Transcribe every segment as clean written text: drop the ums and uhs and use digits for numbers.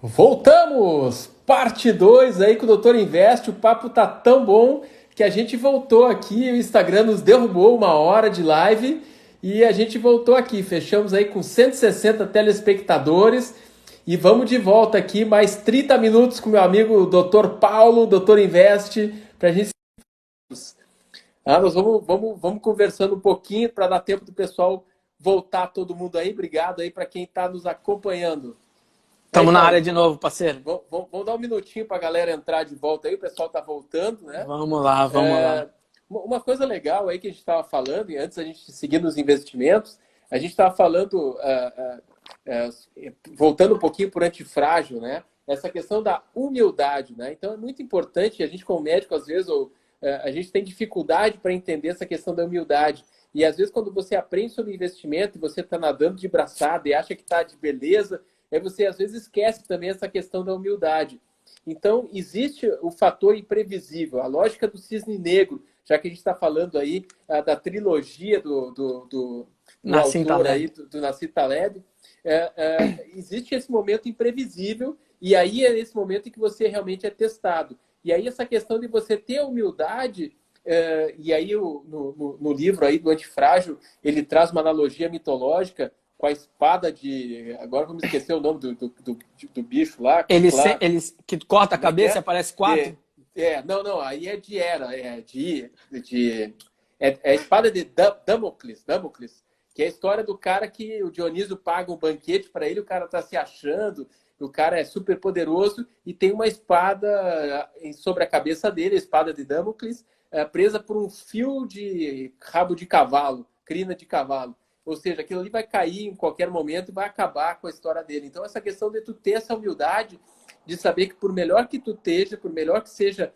Voltamos! Parte 2 aí com o Doutor Invest. O papo tá tão bom que a gente voltou aqui. O Instagram nos derrubou 1 hora de live e a gente voltou aqui. Fechamos aí com 160 telespectadores e vamos de volta aqui. Mais 30 minutos com meu amigo Doutor Paulo, Doutor Invest, pra gente. Nós vamos conversando um pouquinho para dar tempo do pessoal voltar todo mundo aí. Obrigado aí para quem está nos acompanhando. Aí, Estamos na área Paulo, de novo, parceiro. vamos dar um minutinho para a galera entrar de volta aí, o pessoal está voltando, né? Vamos lá, vamos lá. Uma coisa legal aí que a gente estava falando, e antes a gente seguir nos investimentos, a gente estava falando, voltando um pouquinho por antifrágil, né? Essa questão da humildade, né? Então é muito importante, a gente como médico, às vezes, a gente tem dificuldade para entender essa questão da humildade. E às vezes quando você aprende sobre investimento e você está nadando de braçada e acha que está de beleza, aí você às vezes esquece também essa questão da humildade. Então, existe o fator imprevisível, a lógica do cisne negro, já que a gente está falando aí da trilogia do Nassim autor Taleb. aí, do Nassim Taleb, existe esse momento imprevisível e aí é esse momento em que você realmente é testado. E aí essa questão de você ter humildade, e aí no livro aí do Antifrágil, ele traz uma analogia mitológica com a espada de... Agora vamos esquecer o nome do bicho lá. Eles que corta a Como é que cabeça e é? aparece quatro? Não, aí é de Hera, é a espada de Damocles, que é a história do cara que o Dionísio paga um banquete para ele, o cara tá se achando, o cara é super poderoso e tem uma espada sobre a cabeça dele, a espada de Damocles, presa por um fio de rabo de cavalo, crina de cavalo. Ou seja, aquilo ali vai cair em qualquer momento e vai acabar com a história dele. Então, essa questão de tu ter essa humildade de saber que por melhor que tu esteja, por melhor que seja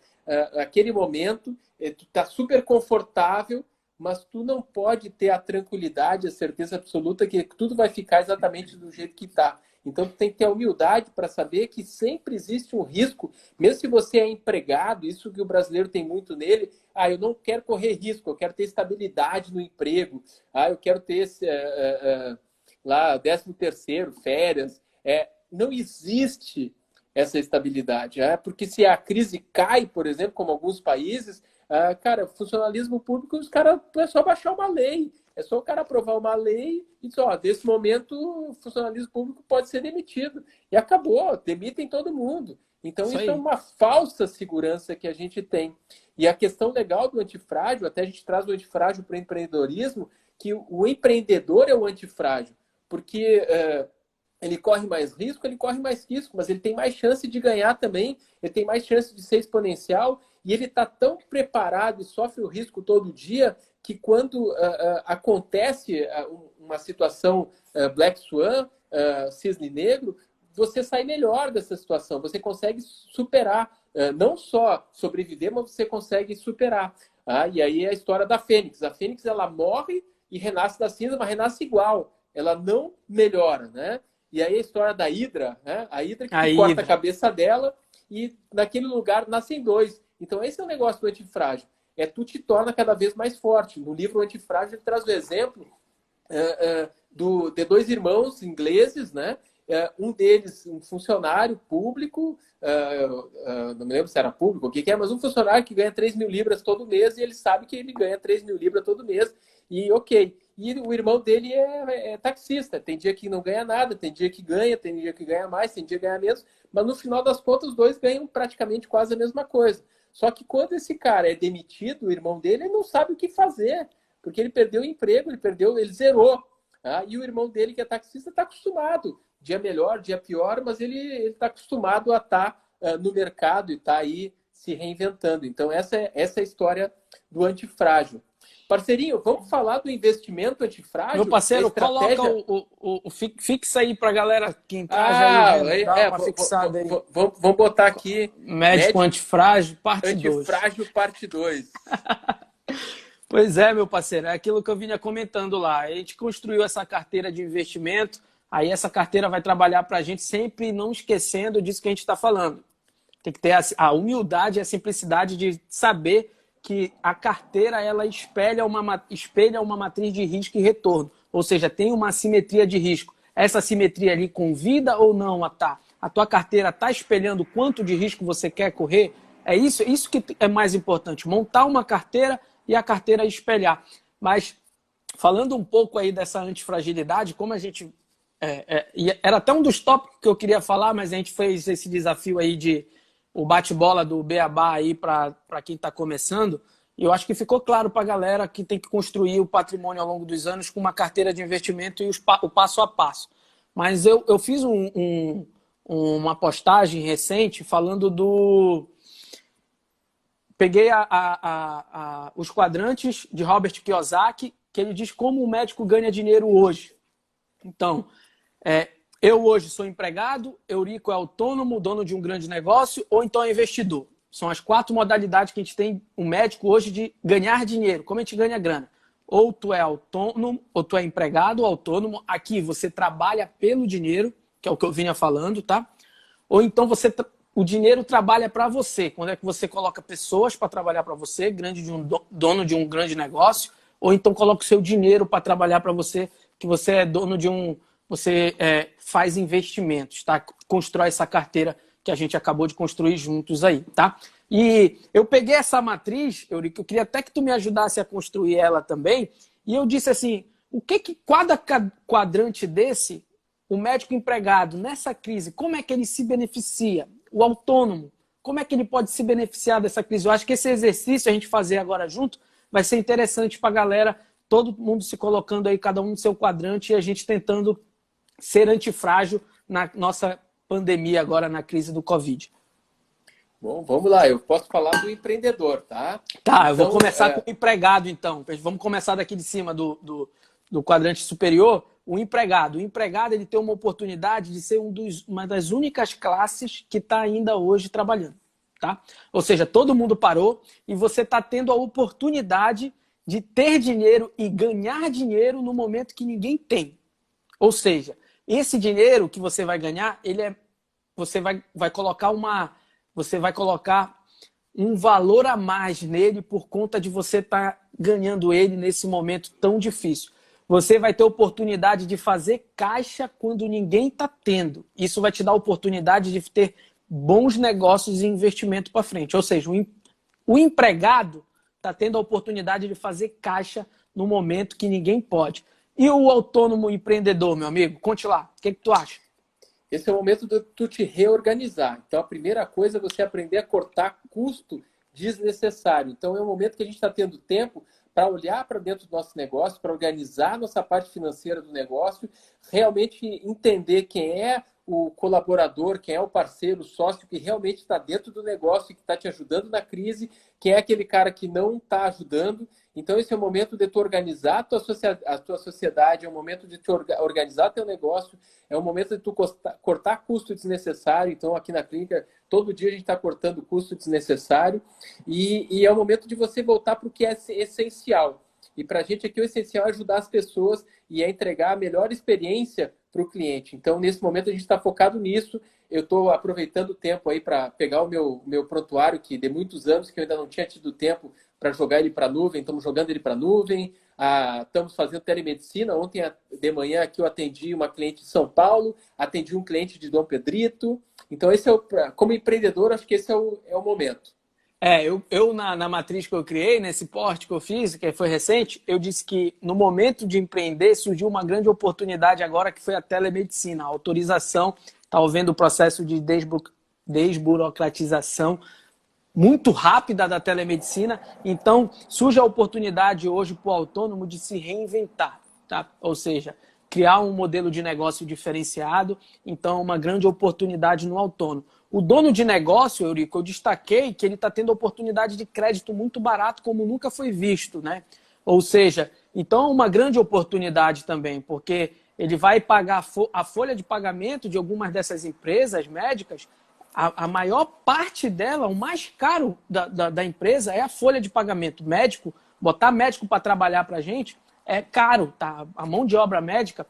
aquele momento, tu tá super confortável, mas tu não pode ter a tranquilidade, a certeza absoluta que tudo vai ficar exatamente do jeito que está. Então, tu tem que ter a humildade para saber que sempre existe um risco, mesmo se você é empregado, isso que o brasileiro tem muito nele, eu não quero correr risco, eu quero ter estabilidade no emprego, eu quero ter lá 13º, férias. Não existe essa estabilidade, porque se a crise cai, por exemplo, como alguns países, cara, funcionalismo público, é só baixar uma lei, é só o cara aprovar uma lei e dizer, desse momento o funcionalismo público pode ser demitido. E acabou, demitem todo mundo. Então isso é uma falsa segurança que a gente tem. E a questão legal do antifrágil, até a gente traz o antifrágil para o empreendedorismo, que o empreendedor é o antifrágil, porque ele corre mais risco, mas ele tem mais chance de ganhar também, ele tem mais chance de ser exponencial, e ele está tão preparado e sofre o risco todo dia que quando acontece uma situação Black Swan, cisne negro, você sai melhor dessa situação, você consegue superar, não só sobreviver, mas você consegue superar. E aí é a história da Fênix. A Fênix, ela morre e renasce da cinza, mas renasce igual. Ela não melhora, né? E aí a história da Hidra, né? A Hidra que corta a cabeça dela e naquele lugar nascem dois. Então esse é o negócio do antifrágil. Tu te torna cada vez mais forte. No livro Antifrágil ele traz o exemplo de dois irmãos ingleses, né? Um deles, um funcionário público, não me lembro se era público, o que é, mas um funcionário que ganha 3 mil libras todo mês e ele sabe que ele ganha 3 mil libras todo mês e ok. E o irmão dele é taxista, tem dia que não ganha nada, tem dia que ganha, tem dia que ganha mais, tem dia que ganha menos, mas no final das contas os dois ganham praticamente quase a mesma coisa. Só que quando esse cara é demitido, o irmão dele, ele não sabe o que fazer, porque ele perdeu o emprego, ele zerou. E o irmão dele, que é taxista, está acostumado. Dia melhor, dia pior, mas ele está acostumado a estar no mercado e está aí se reinventando. Então, essa é a história do antifrágil. Parceirinho, vamos falar do investimento antifrágil? Meu parceiro, estratégia... coloca fixa aí pra galera que entrar vendo, dá uma fixada aí. Vamos botar aqui. Médico antifrágil, parte 2. Antifrágil, parte 2. Pois é, meu parceiro, é aquilo que eu vinha comentando lá. A gente construiu essa carteira de investimento, aí essa carteira vai trabalhar para a gente sempre não esquecendo disso que a gente está falando. Tem que ter a humildade e a simplicidade de saber que a carteira ela espelha uma matriz de risco e retorno. Ou seja, tem uma assimetria de risco. Essa assimetria ali convida ou não a A tua carteira está espelhando quanto de risco você quer correr? É isso que é mais importante, montar uma carteira e a carteira espelhar. Mas falando um pouco aí dessa antifragilidade, como a gente... era até um dos tópicos que eu queria falar, mas a gente fez esse desafio aí de o bate-bola do Beabá aí para quem está começando. E eu acho que ficou claro para a galera que tem que construir o patrimônio ao longo dos anos com uma carteira de investimento e o passo a passo. Mas eu fiz uma postagem recente falando do... Peguei os quadrantes de Robert Kiyosaki, que ele diz como o médico ganha dinheiro hoje. Então, eu hoje sou empregado, Eurico é autônomo, dono de um grande negócio, ou então é investidor. São as 4 modalidades que a gente tem, o médico hoje, de ganhar dinheiro. Como a gente ganha grana? Ou tu é autônomo, ou tu é empregado ou autônomo. Aqui você trabalha pelo dinheiro, que é o que eu vinha falando, tá? Ou então o dinheiro trabalha para você. Quando é que você coloca pessoas para trabalhar para você, dono de um grande negócio, ou então coloca o seu dinheiro para trabalhar para você, que você é dono de você faz investimentos, tá? Constrói essa carteira que a gente acabou de construir juntos aí, tá? E eu peguei essa matriz, Eurico, eu queria até que tu me ajudasse a construir ela também, e eu disse assim, o que cada quadrante desse, o médico empregado, nessa crise, como é que ele se beneficia? O autônomo, como é que ele pode se beneficiar dessa crise? Eu acho que esse exercício, a gente fazer agora junto, vai ser interessante para a galera, todo mundo se colocando aí, cada um no seu quadrante, e a gente tentando ser antifrágil na nossa pandemia agora, na crise do Covid. Bom, vamos lá. Eu posso falar do empreendedor, tá? Tá, eu vou começar com o empregado, então. Vamos começar daqui de cima do quadrante superior. O empregado. O empregado, ele tem uma oportunidade de ser uma das únicas classes que está ainda hoje trabalhando, tá? Ou seja, todo mundo parou e você está tendo a oportunidade de ter dinheiro e ganhar dinheiro no momento que ninguém tem. Ou seja, esse dinheiro que você vai ganhar, você vai colocar um valor a mais nele por conta de você estar ganhando ele nesse momento tão difícil. Você vai ter oportunidade de fazer caixa quando ninguém está tendo. Isso vai te dar a oportunidade de ter bons negócios e investimento para frente. Ou seja, o empregado está tendo a oportunidade de fazer caixa no momento que ninguém pode. E o autônomo empreendedor, meu amigo? Conte lá. O que tu acha? Esse é o momento de tu te reorganizar. Então, a primeira coisa é você aprender a cortar custo desnecessário. Então, é o momento que a gente está tendo tempo para olhar para dentro do nosso negócio, para organizar nossa parte financeira do negócio, realmente entender quem é o colaborador, quem é o parceiro, o sócio que realmente está dentro do negócio e que está te ajudando na crise, quem é aquele cara que não está ajudando. Então, esse é o momento de tu organizar a tua sociedade, é o momento de tu organizar teu negócio, é o momento de tu cortar custo desnecessário. Então, aqui na clínica, todo dia a gente está cortando custo desnecessário e é o momento de você voltar para o que é essencial. E para a gente aqui o essencial é ajudar as pessoas e é entregar a melhor experiência para o cliente. Então, nesse momento, a gente está focado nisso. Eu estou aproveitando o tempo aí para pegar o meu prontuário, que de muitos anos que eu ainda não tinha tido tempo para jogar ele para a nuvem. Estamos jogando ele para a nuvem. Estamos fazendo telemedicina. Ontem de manhã aqui eu atendi uma cliente de São Paulo, atendi um cliente de Dom Pedrito. Então, como empreendedor, acho que esse é o momento. Eu na matriz que eu criei, nesse porte que eu fiz, que foi recente, eu disse que no momento de empreender surgiu uma grande oportunidade agora, que foi a telemedicina, a autorização, está vendo o processo de desburocratização muito rápida da telemedicina. Então, surge a oportunidade hoje para o autônomo de se reinventar, tá? Ou seja, criar um modelo de negócio diferenciado. Então, uma grande oportunidade no autônomo. O dono de negócio, Eurico, eu destaquei que ele está tendo oportunidade de crédito muito barato, como nunca foi visto, né? Ou seja, então é uma grande oportunidade também, porque ele vai pagar a folha de pagamento de algumas dessas empresas médicas, a maior parte dela, o mais caro da empresa é a folha de pagamento. Médico, botar médico para trabalhar para a gente é caro, tá? A mão de obra médica,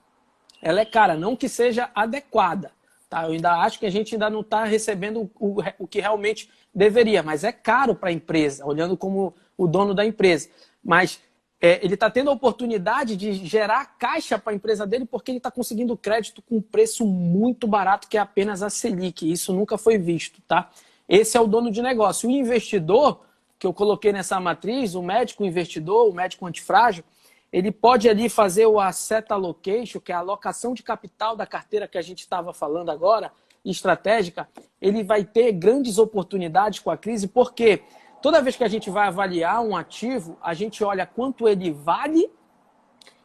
ela é cara, não que seja adequada. Tá? Eu ainda acho que a gente ainda não está recebendo o que realmente deveria, mas é caro para a empresa, olhando como o dono da empresa. Mas ele está tendo a oportunidade de gerar caixa para a empresa dele porque ele está conseguindo crédito com um preço muito barato, que é apenas a Selic. Isso nunca foi visto, tá? Esse é o dono de negócio. O investidor, que eu coloquei nessa matriz, o médico investidor, o médico antifrágil, ele pode ali fazer o asset allocation, que é a alocação de capital da carteira que a gente estava falando agora, estratégica. Ele vai ter grandes oportunidades com a crise, porque toda vez que a gente vai avaliar um ativo, a gente olha quanto ele vale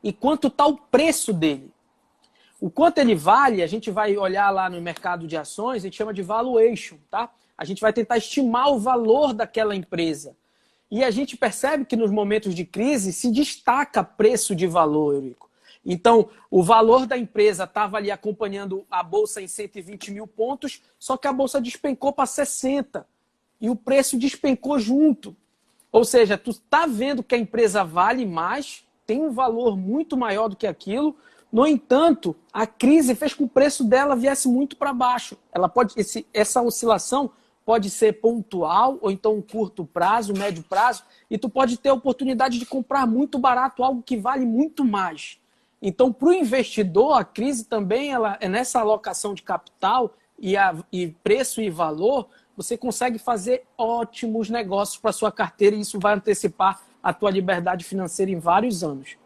e quanto está o preço dele. O quanto ele vale, a gente vai olhar lá no mercado de ações, a gente chama de valuation, tá? A gente vai tentar estimar o valor daquela empresa. E a gente percebe que nos momentos de crise se destaca preço de valor, Eurico. Então, o valor da empresa estava ali acompanhando a Bolsa em 120 mil pontos, só que a Bolsa despencou para 60. E o preço despencou junto. Ou seja, tu está vendo que a empresa vale mais, tem um valor muito maior do que aquilo. No entanto, a crise fez com que o preço dela viesse muito para baixo. Essa oscilação pode ser pontual, ou então um curto prazo, médio prazo, e tu pode ter a oportunidade de comprar muito barato algo que vale muito mais. Então, para o investidor, a crise também é nessa alocação de capital e preço e valor, você consegue fazer ótimos negócios para sua carteira e isso vai antecipar a tua liberdade financeira em vários anos.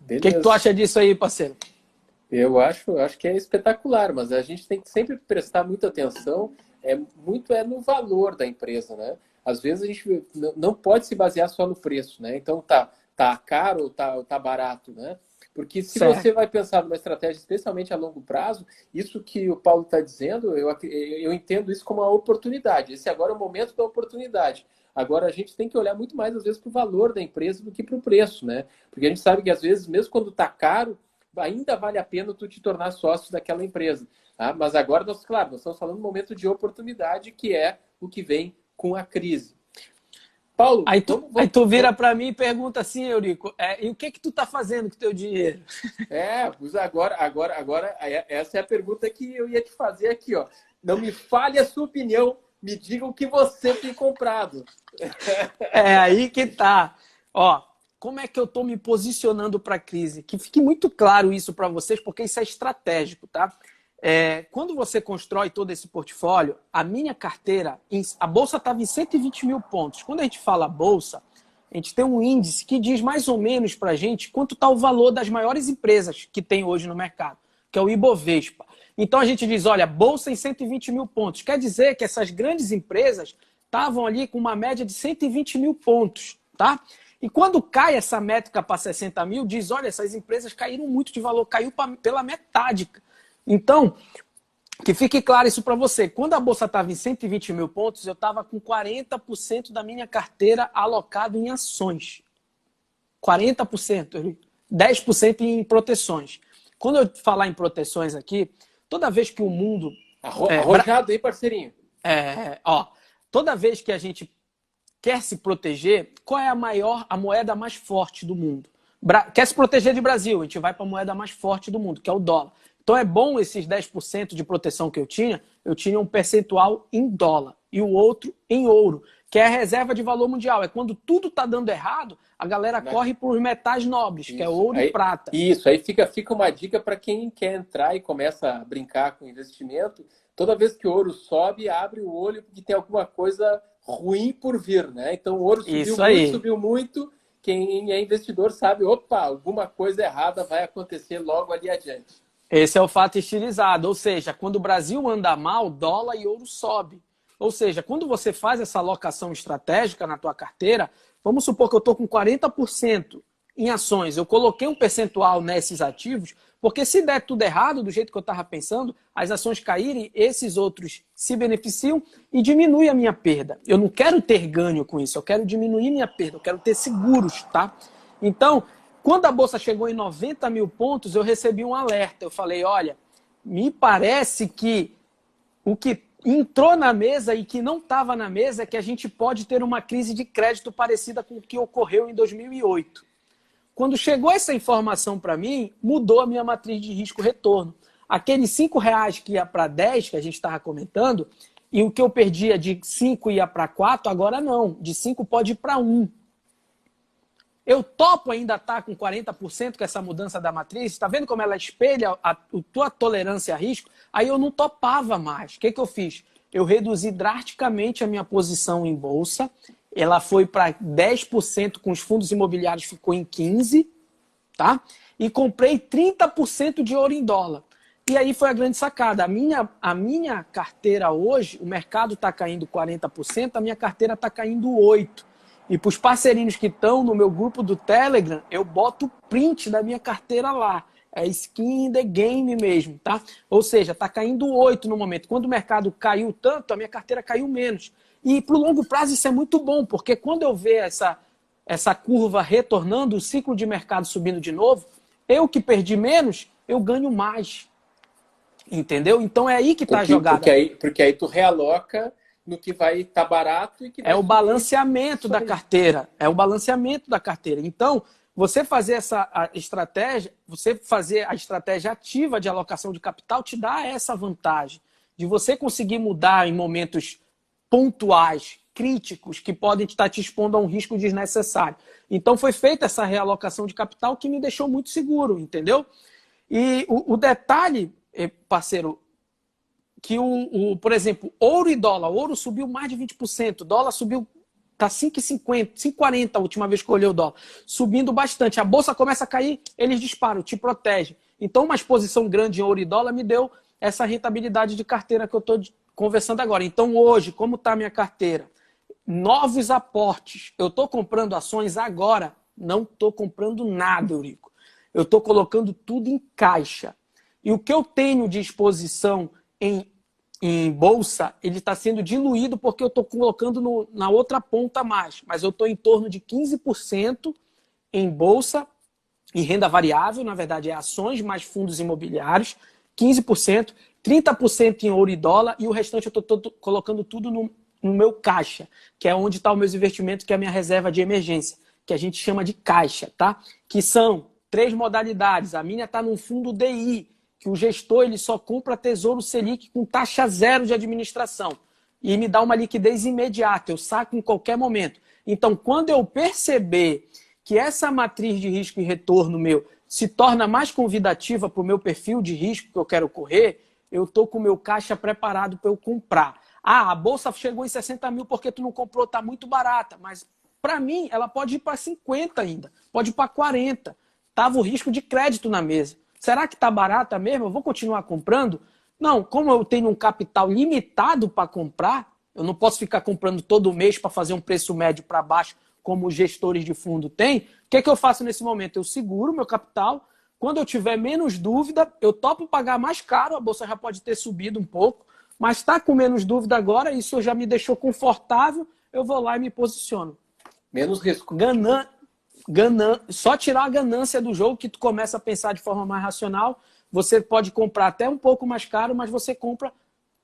O que tu acha disso aí, parceiro? Eu acho que é espetacular, mas a gente tem que sempre prestar muita atenção muito no valor da empresa, né? Às vezes a gente não pode se basear só no preço, né? Então tá caro ou tá barato, né? Porque se você vai pensar numa estratégia, especialmente a longo prazo, isso que o Paulo está dizendo, eu entendo isso como uma oportunidade. Esse agora é o momento da oportunidade. Agora, a gente tem que olhar muito mais, às vezes, para o valor da empresa do que para o preço, né? Porque a gente sabe que, às vezes, mesmo quando está caro, ainda vale a pena tu te tornar sócio daquela empresa. Tá? Mas agora, nós estamos falando de um momento de oportunidade, que é o que vem com a crise. Paulo, aí tu vira para mim e pergunta assim, Eurico, e o que tu tá fazendo com o teu dinheiro? Agora, essa é a pergunta que eu ia te fazer aqui, ó. Não me fale a sua opinião, me diga o que você tem comprado. É aí que tá. Ó, como é que eu tô me posicionando para a crise? Que fique muito claro isso para vocês, porque isso é estratégico, tá? Quando você constrói todo esse portfólio, a minha carteira, a Bolsa estava em 120 mil pontos. Quando a gente fala Bolsa, a gente tem um índice que diz mais ou menos para a gente quanto está o valor das maiores empresas que tem hoje no mercado, que é o Ibovespa. Então a gente diz, olha, Bolsa em 120 mil pontos. Quer dizer que essas grandes empresas estavam ali com uma média de 120 mil pontos, tá? E quando cai essa métrica para 60 mil, diz, olha, essas empresas caíram muito de valor, caiu pela metade. Então, que fique claro isso para você. Quando a Bolsa estava em 120 mil pontos, eu estava com 40% da minha carteira alocado em ações. 40%. 10% em proteções. Quando eu falar em proteções aqui, toda vez que o mundo... Arrojado aí, parceirinho. Toda vez que a gente quer se proteger, qual é a moeda mais forte do mundo? Quer se proteger de Brasil, a gente vai para a moeda mais forte do mundo, que é o dólar. Então é bom esses 10% de proteção que eu tinha um percentual em dólar e o outro em ouro, que é a reserva de valor mundial. É quando tudo está dando errado, a galera corre por os metais nobres, que é ouro e prata. Isso, aí fica uma dica para quem quer entrar e começa a brincar com investimento. Toda vez que o ouro sobe, abre o olho porque tem alguma coisa ruim por vir, né? Então o ouro subiu muito. Quem é investidor sabe, opa, alguma coisa errada vai acontecer logo ali adiante. Esse é o fato estilizado, ou seja, quando o Brasil anda mal, dólar e ouro sobe. Ou seja, quando você faz essa alocação estratégica na tua carteira, vamos supor que eu estou com 40% em ações, eu coloquei um percentual nesses ativos, porque se der tudo errado, do jeito que eu estava pensando, as ações caírem, esses outros se beneficiam e diminui a minha perda. Eu não quero ter ganho com isso, eu quero diminuir minha perda, eu quero ter seguros, tá? Então, quando a Bolsa chegou em 90 mil pontos, eu recebi um alerta. Eu falei, olha, me parece que o que entrou na mesa e que não estava na mesa é que a gente pode ter uma crise de crédito parecida com o que ocorreu em 2008. Quando chegou essa informação para mim, mudou a minha matriz de risco-retorno. Aqueles R$5 que ia para 10, que a gente estava comentando, e o que eu perdia de 5 ia para 4, agora não. De 5 pode ir para 1. Eu topo ainda estar com 40% com essa mudança da matriz? Está vendo como ela espelha a tua tolerância a risco? Aí eu não topava mais. O que eu fiz? Eu reduzi drasticamente a minha posição em bolsa. Ela foi para 10% com os fundos imobiliários, ficou em 15%, tá? E comprei 30% de ouro em dólar. E aí foi a grande sacada. A minha carteira hoje, o mercado está caindo 40%, a minha carteira está caindo 8%. E para os parceirinhos que estão no meu grupo do Telegram, eu boto o print da minha carteira lá. É skin in the game mesmo, tá? Ou seja, está caindo 8 no momento. Quando o mercado caiu tanto, a minha carteira caiu menos. E para o longo prazo isso é muito bom, porque quando eu ver essa curva retornando, o ciclo de mercado subindo de novo, eu que perdi menos, eu ganho mais. Entendeu? Então é aí que está a jogada. Porque aí tu realoca no que vai estar barato e que vai É o balanceamento da carteira. É o balanceamento da carteira. Então, você fazer essa estratégia, você fazer a estratégia ativa de alocação de capital te dá essa vantagem de você conseguir mudar em momentos pontuais, críticos, que podem estar te expondo a um risco desnecessário. Então, foi feita essa realocação de capital que me deixou muito seguro, entendeu? E o detalhe, parceiro, que por exemplo, ouro e dólar. Ouro subiu mais de 20%. Dólar subiu, tá 5,50, 5,40 a última vez que eu olhei o dólar. Subindo bastante. A bolsa começa a cair, eles disparam, te protege. Então, uma exposição grande em ouro e dólar me deu essa rentabilidade de carteira que eu estou conversando agora. Então, hoje, como está a minha carteira? Novos aportes. Eu estou comprando ações agora. Não estou comprando nada, Eurico. Eu estou colocando tudo em caixa. E o que eu tenho de exposição em bolsa, ele está sendo diluído porque eu estou colocando na outra ponta mais. Mas eu estou em torno de 15% em bolsa e renda variável, na verdade é ações mais fundos imobiliários, 15%, 30% em ouro e dólar e o restante eu estou colocando tudo no meu caixa, que é onde está os meus investimentos, que é a minha reserva de emergência, que a gente chama de caixa, tá? Que são 3 modalidades. A minha está num fundo DI, que o gestor ele só compra Tesouro Selic com taxa zero de administração e me dá uma liquidez imediata, eu saco em qualquer momento. Então, quando eu perceber que essa matriz de risco e retorno meu se torna mais convidativa para o meu perfil de risco que eu quero correr, eu estou com o meu caixa preparado para eu comprar. Ah, a bolsa chegou em 60 mil porque tu não comprou, está muito barata, mas para mim ela pode ir para 50 ainda, pode ir para 40. Estava o risco de crédito na mesa. Será que está barata mesmo? Eu vou continuar comprando? Não, como eu tenho um capital limitado para comprar, eu não posso ficar comprando todo mês para fazer um preço médio para baixo, como os gestores de fundo têm. O que eu faço nesse momento? Eu seguro meu capital. Quando eu tiver menos dúvida, eu topo pagar mais caro. A bolsa já pode ter subido um pouco, mas está com menos dúvida agora, isso já me deixou confortável, eu vou lá e me posiciono. Menos risco. Só tirar a ganância do jogo, que tu começa a pensar de forma mais racional. Você pode comprar até um pouco mais caro, mas você compra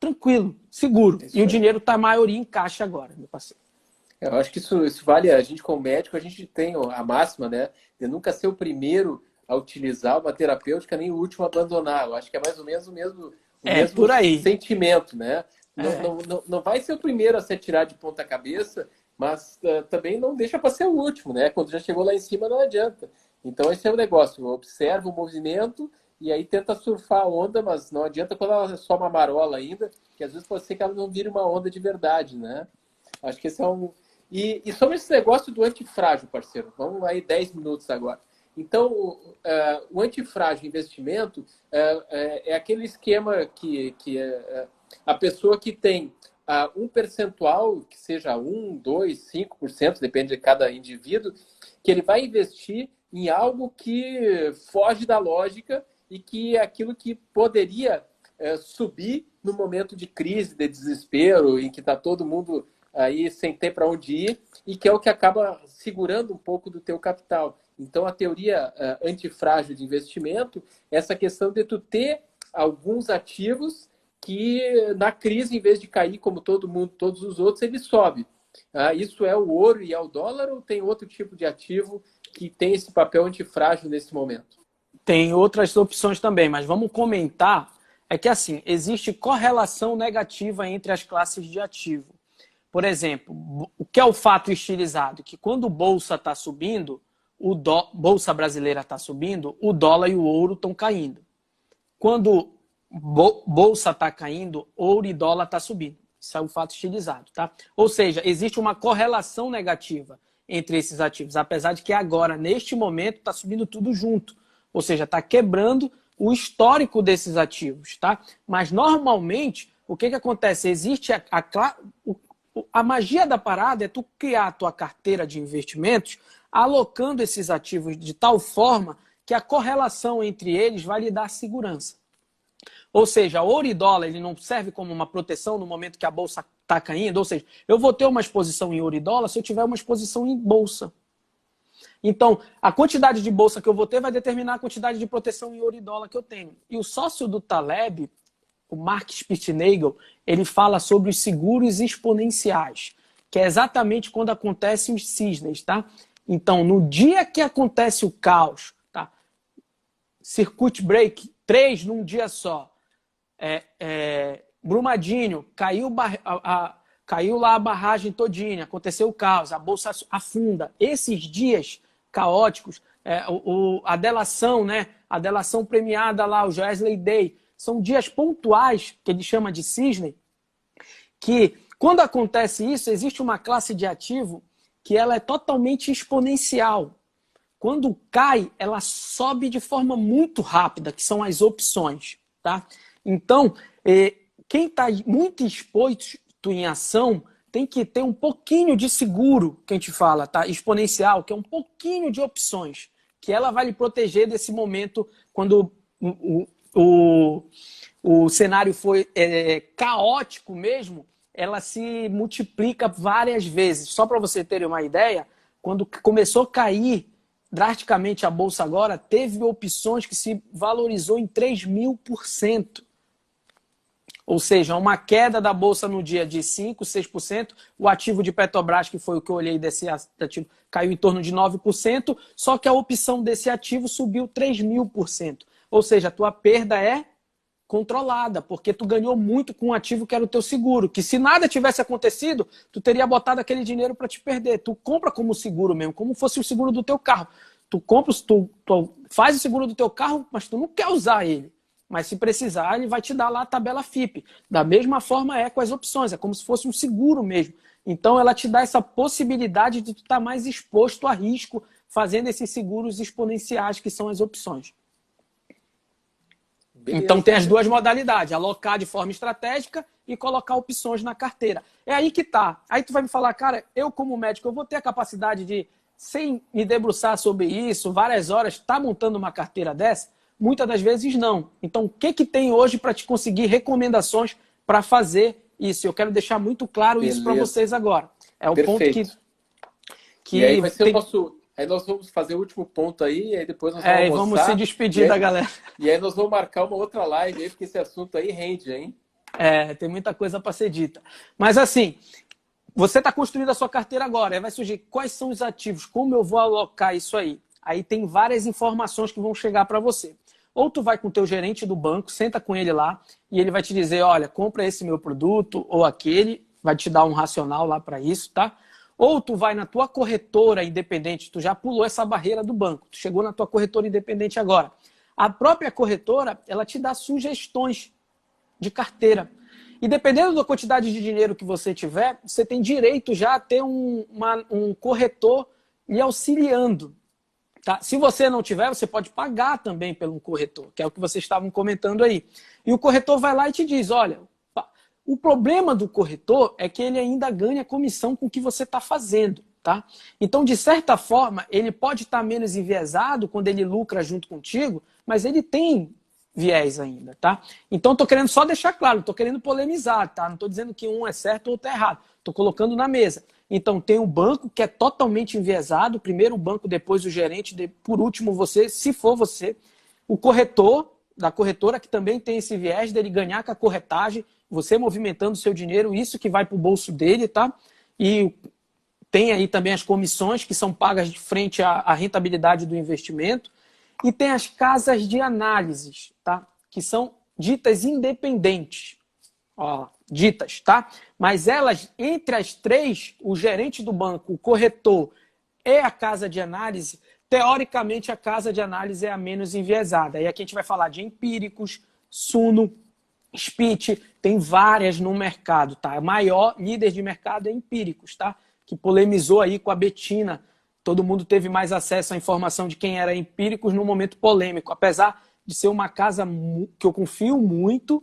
tranquilo, seguro. Isso e o dinheiro está a maioria em caixa agora, meu parceiro. Eu acho que isso vale, a gente como médico, a gente tem a máxima, né? De nunca ser o primeiro a utilizar uma terapêutica, nem o último a abandonar. Eu acho que é mais ou menos o mesmo por aí. sentimento, né? É. Não vai ser o primeiro a se atirar de ponta cabeça, mas também não deixa para ser o último, né? Quando já chegou lá em cima, não adianta. Então, esse é o negócio. Observa o movimento e aí tenta surfar a onda, mas não adianta quando ela é só uma marola ainda, que às vezes pode ser que ela não vire uma onda de verdade, né? Acho que esse é um... E sobre esse negócio do antifrágil, parceiro, vamos aí 10 minutos agora. Então, o antifrágil investimento é aquele esquema que a pessoa que tem um percentual, que seja 1, 2, 5%, depende de cada indivíduo, que ele vai investir em algo que foge da lógica e que é aquilo que poderia subir no momento de crise, de desespero, em que está todo mundo aí sem ter para onde ir, e que é o que acaba segurando um pouco do teu capital. Então, a teoria antifrágil de investimento é essa questão de tu ter alguns ativos que na crise, em vez de cair como todo mundo, todos os outros, ele sobe. Isso é o ouro e é o dólar, ou tem outro tipo de ativo que tem esse papel antifrágil nesse momento? Tem outras opções também, mas vamos comentar. É que assim, existe correlação negativa entre as classes de ativo. Por exemplo, o que é o fato estilizado? Que quando a bolsa está subindo, Bolsa Brasileira está subindo, o dólar e o ouro estão caindo. Quando Bolsa está caindo, ouro e dólar está subindo. Isso é um fato estilizado, tá? Ou seja, existe uma correlação negativa entre esses ativos, apesar de que agora, neste momento, está subindo tudo junto. Ou seja, está quebrando o histórico desses ativos, tá? Mas, normalmente, o que acontece? Existe a magia da parada é tu criar a tua carteira de investimentos alocando esses ativos de tal forma que a correlação entre eles vai lhe dar segurança. Ou seja, ouro e dólar ele não serve como uma proteção no momento que a bolsa está caindo. Ou seja, eu vou ter uma exposição em ouro e dólar se eu tiver uma exposição em bolsa. Então, a quantidade de bolsa que eu vou ter vai determinar a quantidade de proteção em ouro e dólar que eu tenho. E o sócio do Taleb, o Mark Spitznagel, ele fala sobre os seguros exponenciais, que é exatamente quando acontecem os cisnes, tá? Então, no dia que acontece o caos, tá? Circuit break, 3 num dia só. Brumadinho, caiu lá a barragem todinha, aconteceu o caos, a bolsa afunda. Esses dias caóticos, a delação, né? A delação premiada lá, o Joesley Day, são dias pontuais, que ele chama de cisne, que quando acontece isso, existe uma classe de ativo que ela é totalmente exponencial. Quando cai, ela sobe de forma muito rápida, que são as opções, tá? Então, quem está muito exposto em ação tem que ter um pouquinho de seguro, que a gente fala, tá? Exponencial, que é um pouquinho de opções, que ela vai lhe proteger desse momento quando o cenário foi caótico mesmo, ela se multiplica várias vezes. Só para você ter uma ideia, quando começou a cair drasticamente a bolsa agora, teve opções que se valorizou em 3.000%. Ou seja, uma queda da bolsa no dia de 5%, 6%. O ativo de Petrobras, que foi o que eu olhei desse ativo, caiu em torno de 9%, só que a opção desse ativo subiu 3.000%. Ou seja, a tua perda é controlada, porque tu ganhou muito com um ativo que era o teu seguro, que se nada tivesse acontecido, tu teria botado aquele dinheiro para te perder. Tu compra como seguro mesmo, como fosse o seguro do teu carro. Tu compra, tu faz o seguro do teu carro, mas tu não quer usar ele. Mas se precisar, ele vai te dar lá a tabela FIP. Da mesma forma é com as opções, é como se fosse um seguro mesmo. Então ela te dá essa possibilidade de tu estar mais exposto a risco fazendo esses seguros exponenciais que são as opções. Beleza. Então tem as duas modalidades, alocar de forma estratégica e colocar opções na carteira. É aí que tá. Aí tu vai me falar, cara, eu como médico, eu vou ter a capacidade de, sem me debruçar sobre isso, várias horas, estar montando uma carteira dessa? Muitas das vezes não. Então o que tem hoje para te conseguir recomendações para fazer isso? Eu quero deixar muito claro isso para vocês agora. É o Perfeito. Ponto que e aí vai ser o nosso... Aí nós vamos fazer o último ponto aí, e aí depois nós vamos almoçar. Vamos se despedir da galera. E aí nós vamos marcar uma outra live aí, porque esse assunto aí rende, hein? Tem muita coisa para ser dita. Mas assim, você está construindo a sua carteira agora, aí vai surgir quais são os ativos, como eu vou alocar isso aí. Aí tem várias informações que vão chegar para você. Ou tu vai com o teu gerente do banco, senta com ele lá, e ele vai te dizer, olha, compra esse meu produto ou aquele, vai te dar um racional lá para isso, tá? Ou tu vai na tua corretora independente, tu já pulou essa barreira do banco, tu chegou na tua corretora independente agora. A própria corretora, ela te dá sugestões de carteira. E dependendo da quantidade de dinheiro que você tiver, você tem direito já a ter um corretor lhe auxiliando. Tá? Se você não tiver, você pode pagar também pelo corretor, que é o que vocês estavam comentando aí. E o corretor vai lá e te diz, olha... O problema do corretor é que ele ainda ganha comissão com o que você está fazendo, tá? Então, de certa forma, ele pode estar menos enviesado quando ele lucra junto contigo, mas ele tem viés ainda, tá? Então, estou querendo só deixar claro, estou querendo polemizar, tá? Não estou dizendo que um é certo ou outro é errado. Estou colocando na mesa. Então, tem o banco que é totalmente enviesado, primeiro o banco, depois o gerente, por último você, se for você. O corretor, da corretora, que também tem esse viés dele ganhar com a corretagem, você movimentando o seu dinheiro, isso que vai para o bolso dele, tá? E tem aí também as comissões que são pagas de frente à rentabilidade do investimento. E tem as casas de análises, tá? Que são ditas independentes. Ó, ditas, tá? Mas elas, entre as três, o gerente do banco, o corretor e a casa de análise, teoricamente, a casa de análise é a menos enviesada. E aqui a gente vai falar de Empíricos, Suno, Spit, tem várias no mercado, tá? O maior líder de mercado é Empíricos, tá? Que polemizou aí com a Betina. Todo mundo teve mais acesso à informação de quem era Empíricos no momento polêmico. Apesar de ser uma casa que eu confio muito,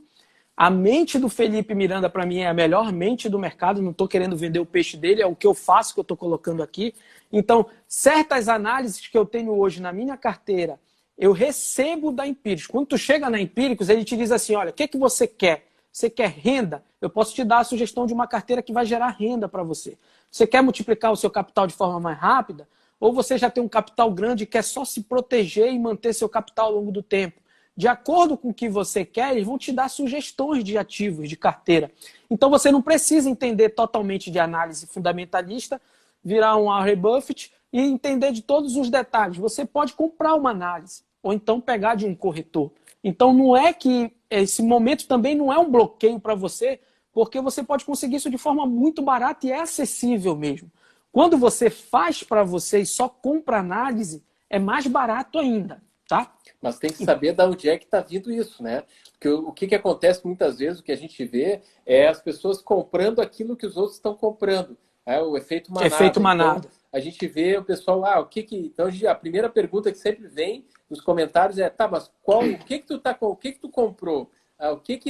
a mente do Felipe Miranda, para mim, é a melhor mente do mercado. Não estou querendo vender o peixe dele, é o que eu faço, que eu estou colocando aqui. Então, certas análises que eu tenho hoje na minha carteira, eu recebo da Empíricos. Quando tu chega na Empíricos, ele te diz assim, olha, o que, que você quer? Você quer renda? Eu posso te dar a sugestão de uma carteira que vai gerar renda para você. Você quer multiplicar o seu capital de forma mais rápida? Ou você já tem um capital grande e quer só se proteger e manter seu capital ao longo do tempo? De acordo com o que você quer, eles vão te dar sugestões de ativos, de carteira. Então você não precisa entender totalmente de análise fundamentalista, virar um Warren Buffett e entender de todos os detalhes. Você pode comprar uma análise, ou então pegar de um corretor. Então não é que esse momento também não é um bloqueio para você, porque você pode conseguir isso de forma muito barata e é acessível mesmo. Quando você faz para você e só compra análise, é mais barato ainda, tá? Mas tem que saber de onde é que está vindo isso, né? Porque o que acontece muitas vezes, o que a gente vê, é as pessoas comprando aquilo que os outros estão comprando. É o efeito manada. Efeito manada. Então, a gente vê o pessoal, Então, a primeira pergunta que sempre vem nos comentários é, tá, mas o que tu comprou? O que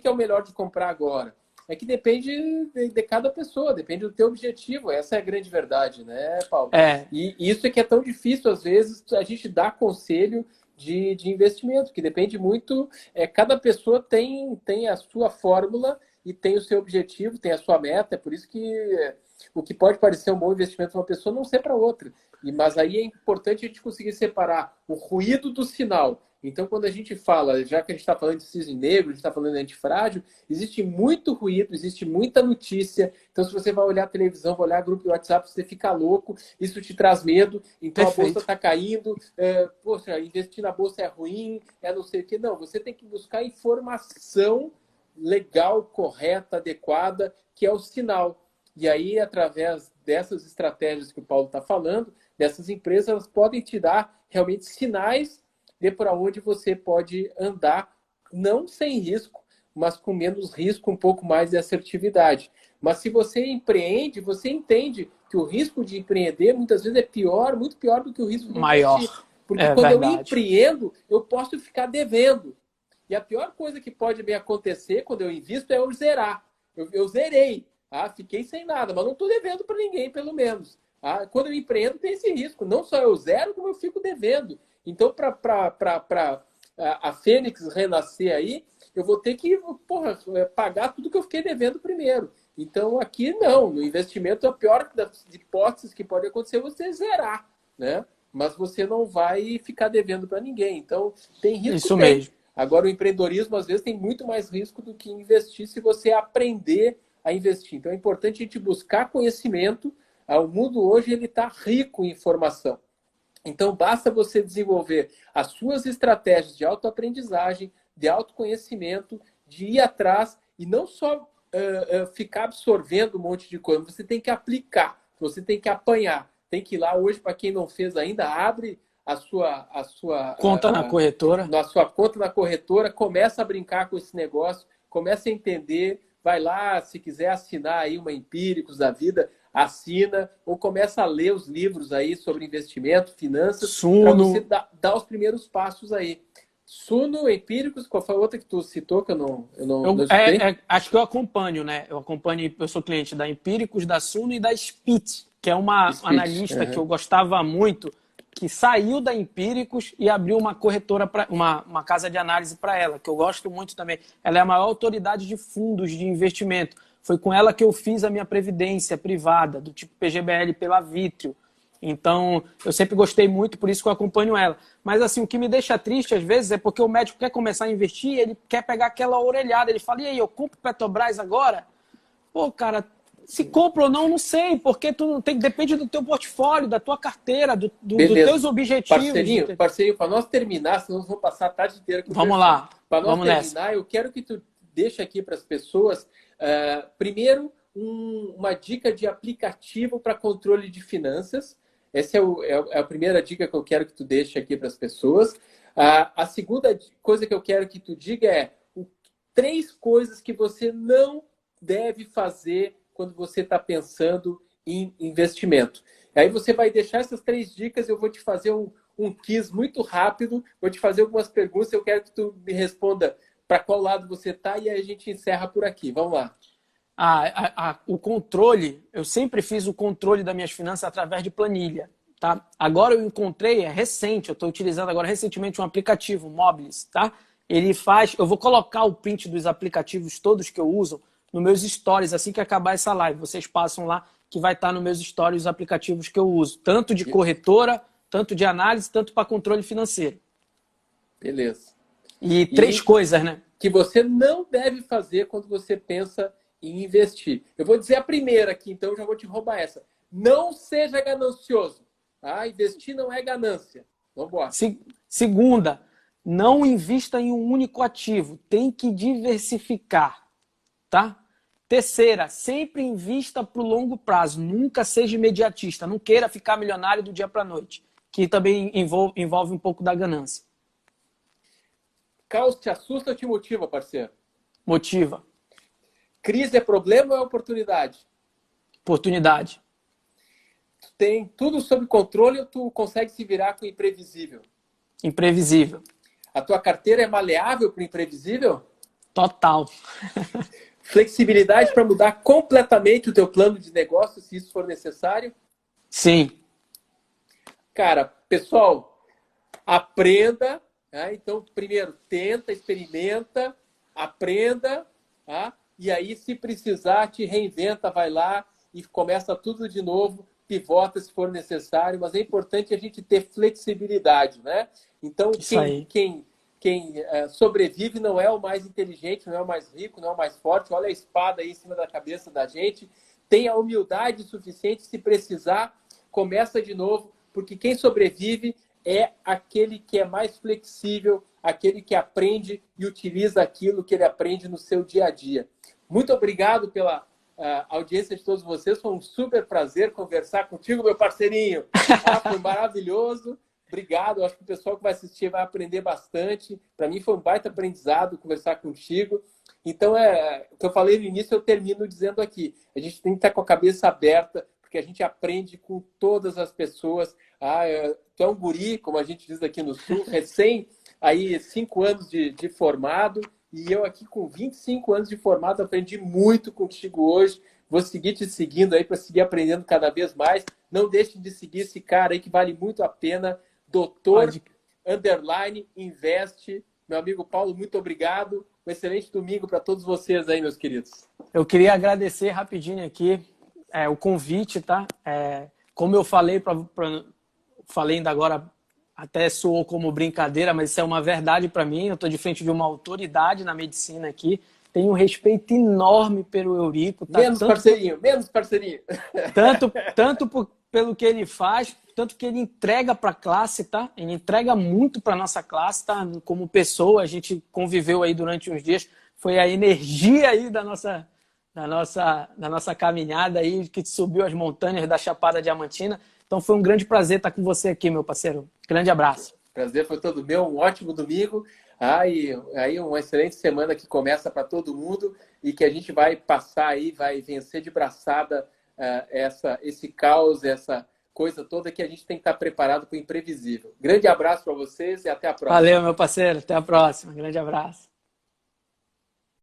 é o melhor de comprar agora? É que depende de cada pessoa, depende do teu objetivo. Essa é a grande verdade, né, Paulo? E isso é que é tão difícil, às vezes, a gente dar conselho de investimento, que depende muito. Cada pessoa tem a sua fórmula e tem o seu objetivo, tem a sua meta. É por isso que o que pode parecer um bom investimento para uma pessoa não ser para outra. Mas aí é importante a gente conseguir separar o ruído do sinal. Então, quando a gente fala, já que a gente está falando de cisne negro, a gente está falando de antifrágil, existe muito ruído, existe muita notícia. Então, se você vai olhar a televisão, vai olhar grupo de WhatsApp, você fica louco, isso te traz medo. Então, Perfeito. A bolsa está caindo, poxa, investir na bolsa é ruim, não sei o quê. Não, você tem que buscar informação legal, correta, adequada, que é o sinal. E aí, através dessas estratégias que o Paulo está falando, dessas empresas, elas podem te dar realmente sinais de para onde você pode andar, não sem risco, mas com menos risco, um pouco mais de assertividade. Mas se você empreende, você entende que o risco de empreender muitas vezes é pior, muito pior do que o risco de investir. Porque quando eu empreendo, eu posso ficar devendo. E a pior coisa que pode me acontecer quando eu invisto é eu zerar. Eu zerei. Fiquei sem nada, mas não estou devendo para ninguém, pelo menos. Quando eu empreendo, tem esse risco. Não só eu zero, como eu fico devendo. Então, para a Fênix renascer aí, eu vou ter que pagar tudo que eu fiquei devendo primeiro. Então, aqui não. No investimento, a pior das hipóteses que pode acontecer é você zerar, né? Mas você não vai ficar devendo para ninguém. Então, tem risco. Isso mesmo. Agora, o empreendedorismo, às vezes, tem muito mais risco do que investir se você aprender a investir. Então, é importante a gente buscar conhecimento. O mundo hoje ele está rico em informação. Então, basta você desenvolver as suas estratégias de autoaprendizagem, de autoconhecimento, de ir atrás e não só ficar absorvendo um monte de coisa. Você tem que aplicar, você tem que apanhar. Tem que ir lá hoje, para quem não fez ainda, abre a sua conta na corretora. Na sua conta na corretora, começa a brincar com esse negócio, começa a entender, vai lá, se quiser assinar aí uma Empíricos da vida, assina, ou começa a ler os livros aí sobre investimento, finanças, para você dar os primeiros passos aí. Suno, Empíricos, qual foi a outra que tu citou que eu não escutei? Acho que eu acompanho, né? Eu sou cliente da Empíricos, da Suno e da Spit, que é uma analista que eu gostava muito, que saiu da Empíricos e abriu uma corretora, uma casa de análise para ela, que eu gosto muito também. Ela é a maior autoridade de fundos de investimento. Foi com ela que eu fiz a minha previdência privada, do tipo PGBL pela Vitrio. Então, eu sempre gostei muito, por isso que eu acompanho ela. Mas, assim, o que me deixa triste, às vezes, é porque o médico quer começar a investir, ele quer pegar aquela orelhada. Ele fala, e aí, eu compro Petrobras agora? Pô, cara, se compra ou não, não sei, porque depende do teu portfólio, da tua carteira, dos teus objetivos. Parceirinho, para nós terminar, senão nós vamos passar a tarde inteira aqui. Vamos lá. Para nós terminar, eu quero que tu deixe aqui para as pessoas, primeiro, uma dica de aplicativo para controle de finanças, Essa é a primeira dica que eu quero que tu deixe aqui para as pessoas. A segunda coisa que eu quero que tu diga é 3 coisas que você não deve fazer quando você está pensando em investimento. Aí você vai deixar essas 3 dicas, eu vou te fazer um quiz muito rápido, vou te fazer algumas perguntas, eu quero que tu me responda para qual lado você está e aí a gente encerra por aqui. Vamos lá. O controle, eu sempre fiz o controle das minhas finanças através de planilha, tá? Agora eu encontrei, é recente, eu estou utilizando agora recentemente um aplicativo, o Mobilis, tá? Ele faz, eu vou colocar o print dos aplicativos todos que eu uso nos meus stories, assim que acabar essa live. Vocês passam lá que vai estar nos meus stories os aplicativos que eu uso, tanto de corretora, tanto de análise, tanto para controle financeiro. Beleza. E 3 coisas, né? Que você não deve fazer quando você pensa em investir. Eu vou dizer a primeira aqui, então eu já vou te roubar essa. Não seja ganancioso. Tá? Investir não é ganância. Vamos embora. Segunda, não invista em um único ativo. Tem que diversificar. Tá? Terceira, sempre invista para o longo prazo. Nunca seja imediatista. Não queira ficar milionário do dia para a noite. Que também envolve um pouco da ganância. Caos te assusta ou te motiva, parceiro? Motiva. Crise é problema ou é oportunidade? Oportunidade. Tu tem tudo sob controle ou tu consegue se virar com o imprevisível? Imprevisível. A tua carteira é maleável para o imprevisível? Total. Flexibilidade para mudar completamente o teu plano de negócio, se isso for necessário? Sim. Cara, pessoal, aprenda. Tá? Então, primeiro, tenta, experimenta, aprenda. Tá? E aí, se precisar, te reinventa, vai lá e começa tudo de novo, pivota se for necessário, mas é importante a gente ter flexibilidade, né? Então, quem sobrevive não é o mais inteligente, não é o mais rico, não é o mais forte. Olha a espada aí em cima da cabeça da gente. Tenha humildade suficiente, se precisar, começa de novo, porque quem sobrevive é aquele que é mais flexível, aquele que aprende e utiliza aquilo que ele aprende no seu dia a dia. Muito obrigado pela audiência de todos vocês. Foi um super prazer conversar contigo, meu parceirinho. Foi maravilhoso. Obrigado. Acho que o pessoal que vai assistir vai aprender bastante. Para mim foi um baita aprendizado conversar contigo. Então, o que eu falei no início, eu termino dizendo aqui. A gente tem que estar com a cabeça aberta, porque a gente aprende com todas as pessoas. Tu é um guri, como a gente diz aqui no Sul, recém, aí 5 anos de formado, e eu aqui com 25 anos de formado, aprendi muito contigo hoje. Vou seguir te seguindo aí para seguir aprendendo cada vez mais. Não deixe de seguir esse cara aí que vale muito a pena. Doutor_investe. Meu amigo Paulo, muito obrigado. Um excelente domingo para todos vocês aí, meus queridos. Eu queria agradecer rapidinho aqui o convite, tá? Como eu falei, falei ainda agora, até soou como brincadeira, mas isso é uma verdade para mim. Eu estou de frente de uma autoridade na medicina aqui. Tenho um respeito enorme pelo Eurico. Tá? Menos parceirinho. Pelo que ele faz, tanto que ele entrega para a classe, tá? Ele entrega muito para a nossa classe, tá? Como pessoa, a gente conviveu aí durante uns dias. Foi a energia aí da nossa caminhada aí, que subiu as montanhas da Chapada Diamantina. Então foi um grande prazer estar com você aqui, meu parceiro. Grande abraço. Prazer foi todo meu, um ótimo domingo. E aí uma excelente semana que começa para todo mundo e que a gente vai passar aí, vai vencer de braçada esse caos, essa coisa toda que a gente tem que estar preparado para o imprevisível. Grande abraço para vocês e até a próxima. Valeu, meu parceiro. Até a próxima. Grande abraço.